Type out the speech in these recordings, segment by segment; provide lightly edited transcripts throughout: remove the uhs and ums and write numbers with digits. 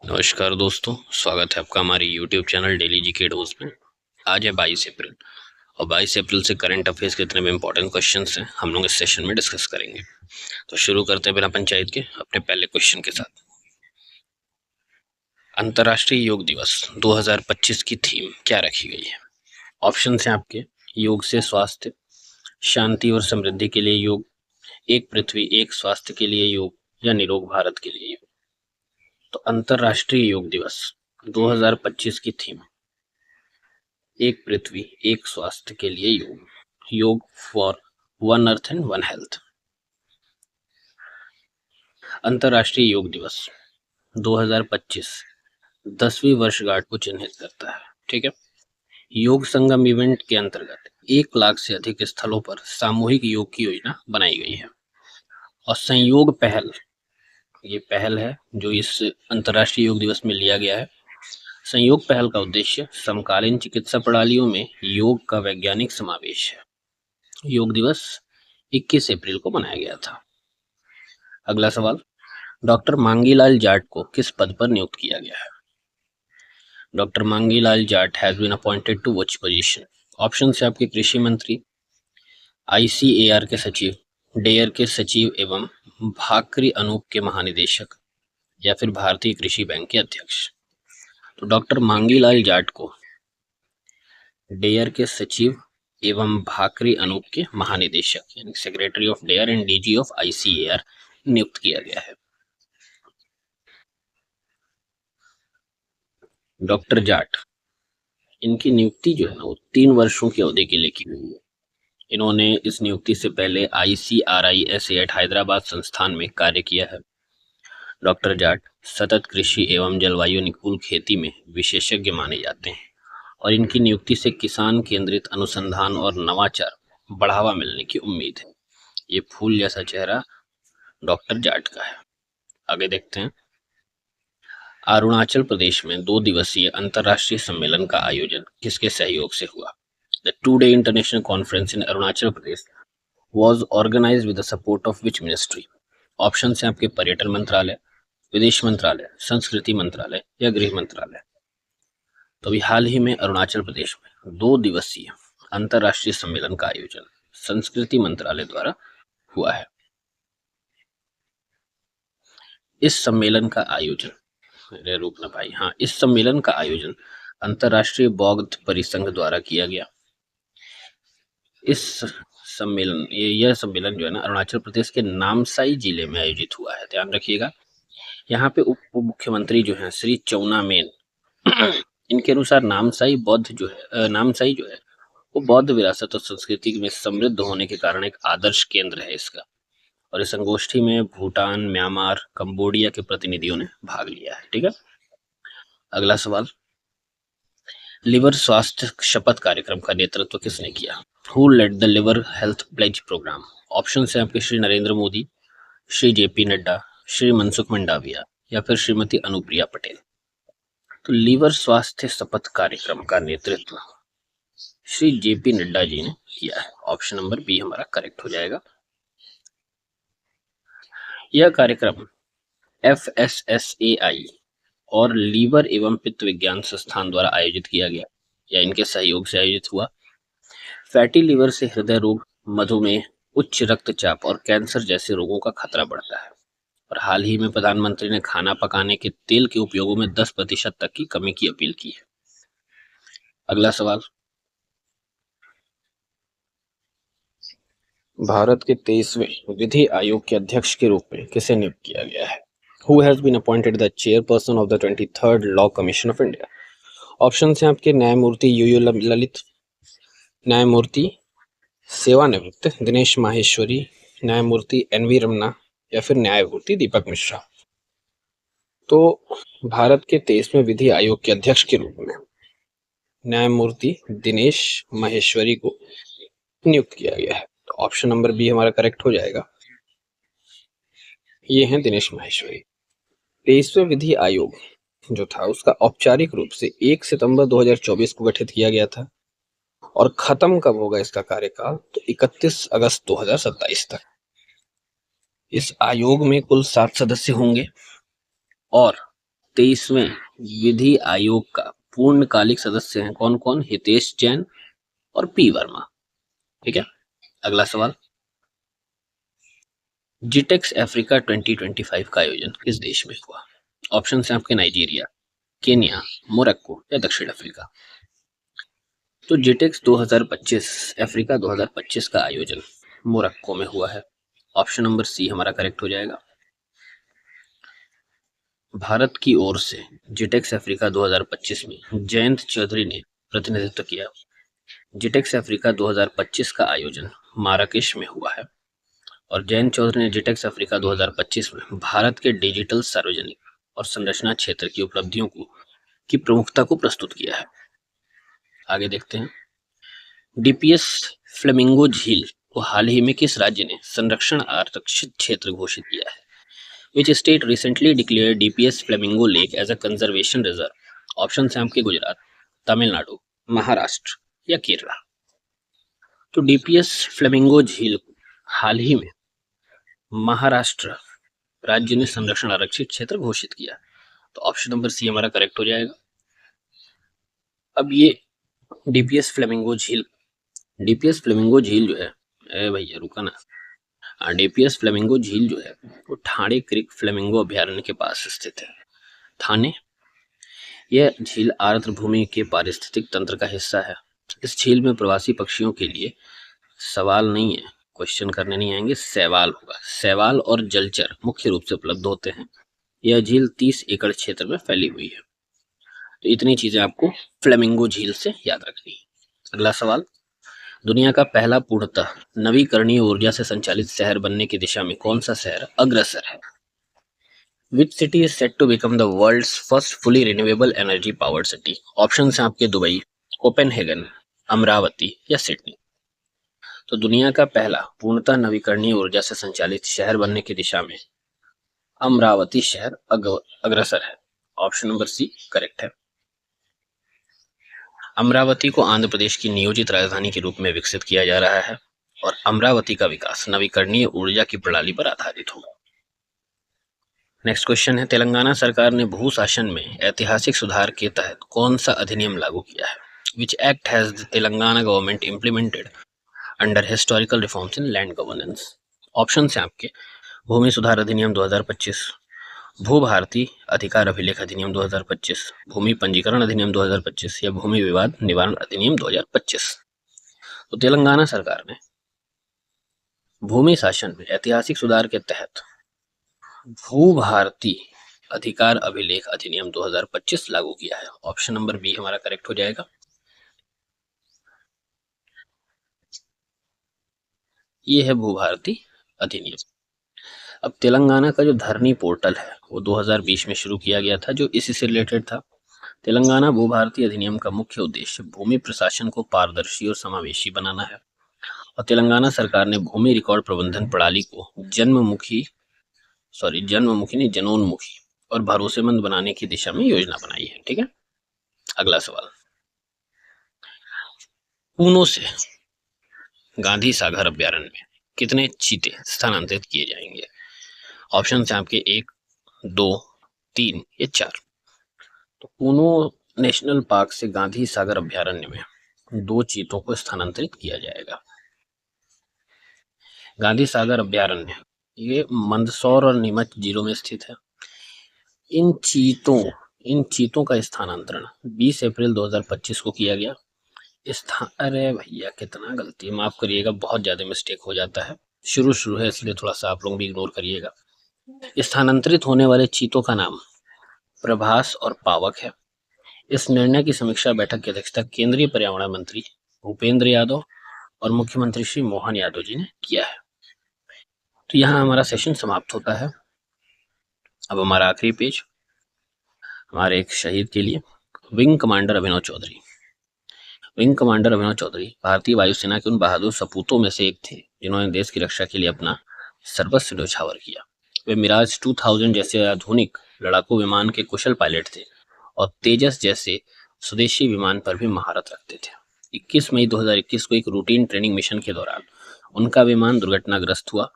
नमस्कार दोस्तों, स्वागत है आपका हमारे YouTube channel daily GK dose में। आज है 22 अप्रैल और 22 अप्रैल से करंट अफेयर्स के इतने भी इंपॉर्टेंट क्वेश्चंस हैं हम लोग इस सेशन में डिस्कस करेंगे। तो शुरू करते हैं बिना पंचायत के अपने पहले क्वेश्चन के साथ। अंतर्राष्ट्रीय योग दिवस 2025 की थीम क्या रखी गई है? ऑप्शन हैं आपके, योग से स्वास्थ्य, शांति और समृद्धि के लिए योग, एक पृथ्वी एक स्वास्थ्य के लिए योग, या निरोग भारत के लिए योग। तो अंतर्राष्ट्रीय योग दिवस 2025 की थीम, एक पृथ्वी एक स्वास्थ्य के लिए योग, योग for one earth and one health. अंतर्राष्ट्रीय योग दिवस 2025 10वीं वर्षगांठ को चिन्हित करता है। ठीक है। योग संगम इवेंट के अंतर्गत 1 लाख से अधिक स्थलों पर सामूहिक योग की योजना बनाई गई है और संयोग पहल, ये पहल है जो इस अंतर्राष्ट्रीय योग दिवस में लिया गया है। संयोग पहल का उद्देश्य समकालीन चिकित्सा प्रणालियों में योग का वैज्ञानिक समावेश है। योग दिवस 21 अप्रैल को मनाया गया था। अगला सवाल, डॉक्टर मांगीलाल जाट को किस पद पर नियुक्त किया गया है? Doctor Mangilal Jat has been appointed to which position? Option है आपके, कृषि मंत्री, आईसीएआर के सचिव, डेयर के सचिव एवं भाकरी अनूप के महानिदेशक, या फिर भारतीय कृषि बैंक के अध्यक्ष। तो डॉक्टर मांगीलाल जाट को डेयर के सचिव एवं भाकरी अनूप के महानिदेशक यानी secretary of DARE and DG of ICAR नियुक्त किया गया है। डॉक्टर जाट, इनकी नियुक्ति जो है ना वो 3 वर्षों की अवधि के लिए की गई है। इन्होंने इस नियुक्ति से पहले ICRIS एट हैदराबाद संस्थान में कार्य किया है। डॉक्टर जाट सतत कृषि एवं जलवायु अनुकूल खेती में विशेषज्ञ माने जाते हैं और इनकी नियुक्ति से किसान केंद्रित अनुसंधान और नवाचार बढ़ावा मिलने की उम्मीद है। ये फूल जैसा चेहरा डॉक्टर जाट का है। आगे देखते हैं। अरुणाचल प्रदेश में 2 दिवसीय अंतर्राष्ट्रीय सम्मेलन का आयोजन किसके सहयोग से हुआ? The 2-day international conference in Arunachal Pradesh was organized with the support of which ministry? Option हैं आपके, पर्यटन मंत्रालय, विदेश मंत्रालय, संस्कृति मंत्रालय, या गृह मंत्रालय। तो अभी हाल ही में अरुणाचल प्रदेश में 2 दिवसीय अंतर्राष्ट्रीय सम्मेलन का आयोजन संस्कृति मंत्रालय द्वारा हुआ है। इस सम्मेलन का आयोजन रूपना भाई, हाँ, इस सम्मेलन का आयोजन अंतर्राष्ट्रीय बौद्ध परिसंघ द्वारा किया गया। इस सम्मेलन यह सम्मेलन जो है ना अरुणाचल प्रदेश के नामसाई जिले में आयोजित हुआ है, ध्यान रखिएगा। यहाँ पे उप मुख्यमंत्री जो हैं श्री चौना मेन इनके अनुसार नामसाई जो है वो बौद्ध विरासत और संस्कृति में समृद्ध होने के कारण एक आदर्श केंद्र है इसका। और इस संगोष्ठी में भूटान, म्यांमार, कंबोडिया के प्रतिनिधियों ने भाग लिया है। ठीक है। अगला सवाल, लिवर स्वास्थ्य शपथ कार्यक्रम का नेतृत्व किसने किया? Who led the liver health pledge program? Option है आपके, श्री नरेंद्र मोदी, श्री JP नड्डा, श्री मनसुख मंडाविया, या फिर श्रीमती अनुप्रिया पटेल। तो लीवर स्वास्थ्य शपथ कार्यक्रम का नेतृत्व श्री JP नड्डा जी ने किया है। ऑप्शन नंबर बी हमारा करेक्ट हो जाएगा। यह कार्यक्रम FSSAI और लीवर एवं पित्त विज्ञान संस्थान द्वारा आयोजित किया गया या इनके सहयोग से आयोजित हुआ। फैटी लीवर से हृदय रोग, मधुमेह, उच्च रक्तचाप और कैंसर जैसे रोगों का खतरा बढ़ता है। और हाल ही में प्रधानमंत्री ने खाना पकाने के तेल के उपयोगों में 10% तक की कमी की अपील की है। अगला सवाल, भारत के 23वें विधि आयोग के अध्यक्ष के रूप में किसे नियुक्त किया गया है? Who has been appointed the chairperson of the 23rd Law Commission of India? Option हैं आपके, न्यायमूर्ति UU ललित, न्यायमूर्ति सेवानिवृत्त दिनेश माहेश्वरी, न्यायमूर्ति NV रमना, या फिर न्यायमूर्ति दीपक मिश्रा। तो भारत के 23वें विधि आयोग के अध्यक्ष के रूप में न्यायमूर्ति दिनेश माहेश्वरी को नियुक्त किया गया है। तो ऑप्शन नंबर बी हमारा करेक्ट हो जाएगा। ये हैं दिनेश माहेश्वरी। 23वें विधि आयोग जो था उसका औपचारिक रूप से 1 सितंबर 2024 को गठित किया गया था और खत्म कब होगा इसका कार्यकाल? तो 31 अगस्त 2027 तक। इस आयोग में कुल 7 सदस्य होंगे और 23वें विधि आयोग का पूर्णकालिक सदस्य हैं कौन कौन? हितेश जैन और पी वर्मा। ठीक है, अगला सवाल, जिटेक्स अफ्रीका 2025 का आयोजन किस देश में हुआ? ऑप्शन है आपके नाइजीरिया, केन्या, मोरक्को या दक्षिण अफ्रीका। तो जिटेक्स 2025 अफ्रीका 2025 का आयोजन मोरक्को में हुआ है। ऑप्शन नंबर सी हमारा करेक्ट हो जाएगा। भारत की ओर से जिटेक्स अफ्रीका 2025 में जयंत चौधरी ने प्रतिनिधित्व किया। जिटेक्स अफ्रीका 2025 का आयोजन माराकेश में हुआ है और जयंत चौधरी ने जिटेक्स अफ्रीका 2025 में भारत के डिजिटल सार्वजनिक और संरचना क्षेत्र की उपलब्धियों की प्रमुखता को प्रस्तुत किया है। आगे देखते हैं, डीपीएस फ्लेमिंगो झील को हाल ही में किस राज्य ने संरक्षण आरक्षित क्षेत्र घोषित किया है? Which state recently declared DPS Flamingo Lake as a conservation reserve? Option है आपके गुजरात, तमिलनाडु, महाराष्ट्र या केरला। तो डीपीएस फ्लेमिंगो झील हाल ही में महाराष्ट्र राज्य ने संरक्षण आरक्षित क्षेत्र घोषित किया, तो ऑप्शन नंबर सी हमारा करेक्ट हो जाएगा। अब ये डीपीएस फ्लेमिंगो झील जो है, भैया रुका ना, डीपीएस फ्लेमिंगो झील जो है वो ठाणे क्रिक फ्लेमिंगो अभयारण्य के पास स्थित है। ठाणे, यह झील आर्द्र भूमि के पारिस्थितिक तंत्र का हिस्सा है। इस झील में प्रवासी पक्षियों के लिए सवाल नहीं है, क्वेश्चन करने नहीं आएंगे, सवाल होगा। सवाल और जलचर मुख्य रूप से उपलब्ध होते हैं। यह झील 30 एकड़ क्षेत्र में फैली हुई है। तो इतनी चीजें आपको फ्लेमिंगो झील से याद रखनी है। अगला सवाल, दुनिया का पहला पूर्णतः नवीकरणीय ऊर्जा से संचालित शहर बनने की दिशा में कौन सा शहर अग्रसर है? Which city is set to become the world's first fully renewable energy powered city? Option हैं आपके दुबई, कोपेनहेगन, अमरावती या सिडनी। तो दुनिया का पहला पूर्णतः नवीकरणीय ऊर्जा से संचालित शहर बनने की दिशा में अमरावती शहर अग्रसर है। ऑप्शन नंबर सी करेक्ट है। अमरावती को आंध्र प्रदेश की नियोजित राजधानी के रूप में विकसित किया जा रहा है और अमरावती का विकास नवीकरणीय ऊर्जा की प्रणाली पर आधारित होगा। नेक्स्ट क्वेश्चन है, तेलंगाना सरकार ने भू शासन में ऐतिहासिक सुधार के तहत कौन सा अधिनियम लागू किया है? Which act has the Telangana government implemented under historical reforms in land governance? Option हैं आपके भूमि सुधार अधिनियम 2025, भू भारती अधिकार अभिलेख अधिनियम 2025, भूमि पंजीकरण अधिनियम 2025 या भूमि विवाद निवारण अधिनियम 2025। तो तेलंगाना सरकार ने भूमि शासन में ऐतिहासिक सुधार के तहत भू भारती अधिकार अभिलेख अधिनियम 2025 लागू किया है। ऑप्शन नंबर बी हमारा करेक्ट हो जाएगा। ये है भू भारती अधिनियम। अब तेलंगाना का जो धरनी पोर्टल है वो 2020 में शुरू किया गया था, जो इसी से रिलेटेड था। तेलंगाना भू भारती अधिनियम का मुख्य उद्देश्य भूमि प्रशासन को पारदर्शी और समावेशी बनाना है और तेलंगाना सरकार ने भूमि रिकॉर्ड प्रबंधन प्रणाली को जनोन्मुखी और भरोसेमंद बनाने की दिशा में योजना बनाई है। ठीक है, अगला सवाल, पूनो से गांधी सागर अभ्यारण्य में कितने चीते स्थानांतरित किए जाएंगे? ऑप्शन है आपके 1, 2, 3 या 4। तो पूनो नेशनल पार्क से गांधी सागर अभ्यारण्य में 2 चीतों को स्थानांतरित किया जाएगा। गांधी सागर अभ्यारण्य ये मंदसौर और नीमच जिलों में स्थित है। इन चीतों का स्थानांतरण 20 अप्रैल 2025 को किया गया। अरे भैया कितना गलती, माफ करिएगा, बहुत ज्यादा मिस्टेक हो जाता है, शुरू है इसलिए थोड़ा सा आप लोग भी इग्नोर करिएगा। स्थानांतरित होने वाले चीतों का नाम प्रभास और पावक है। इस निर्णय की समीक्षा बैठक की अध्यक्षता केंद्रीय पर्यावरण मंत्री भूपेंद्र यादव और मुख्यमंत्री श्री मोहन यादव जी ने किया है। तो यहाँ हमारा सेशन समाप्त होता है। अब हमारा आखिरी पेज हमारे एक शहीद के लिए, विंग कमांडर अभिनव चौधरी। विंग कमांडर अभिनव चौधरी भारतीय वायुसेना के उन बहादुर सपूतों में से एक थे जिन्होंने देश की रक्षा के लिए अपना सर्वस्व न्यौछावर किया। वे मिराज 2000 जैसे आधुनिक लड़ाकू विमान के कुशल पायलट थे और तेजस जैसे स्वदेशी विमान पर भी महारत रखते थे। 21 मई 2021 को एक रूटीन ट्रेनिंग मिशन के दौरान उनका विमान दुर्घटनाग्रस्त हुआ,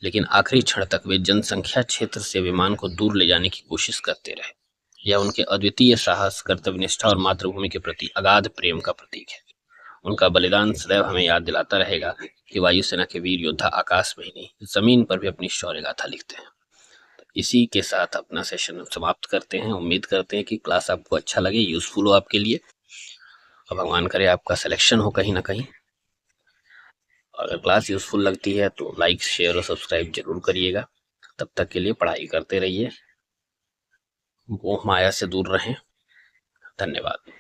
लेकिन आखिरी क्षण तक वे जनसंख्या क्षेत्र से विमान को दूर ले जाने की कोशिश करते रहे। यह उनके अद्वितीय साहस, कर्तव्यनिष्ठा और मातृभूमि के प्रति अगाध प्रेम का प्रतीक है। उनका बलिदान सदैव हमें याद दिलाता रहेगा कि वायुसेना के वीर योद्धा आकाश में ही नहीं, जमीन पर भी अपनी शौर्य गाथा लिखते हैं। इसी के साथ अपना सेशन समाप्त करते हैं। उम्मीद करते हैं कि क्लास आपको अच्छा लगे, यूजफुल हो आपके लिए, और भगवान करे आपका सिलेक्शन हो कहीं ना कहीं। अगर क्लास यूजफुल लगती है तो लाइक, शेयर और सब्सक्राइब जरूर करिएगा। तब तक के लिए पढ़ाई करते रहिए, मोह माया से दूर रहें। धन्यवाद।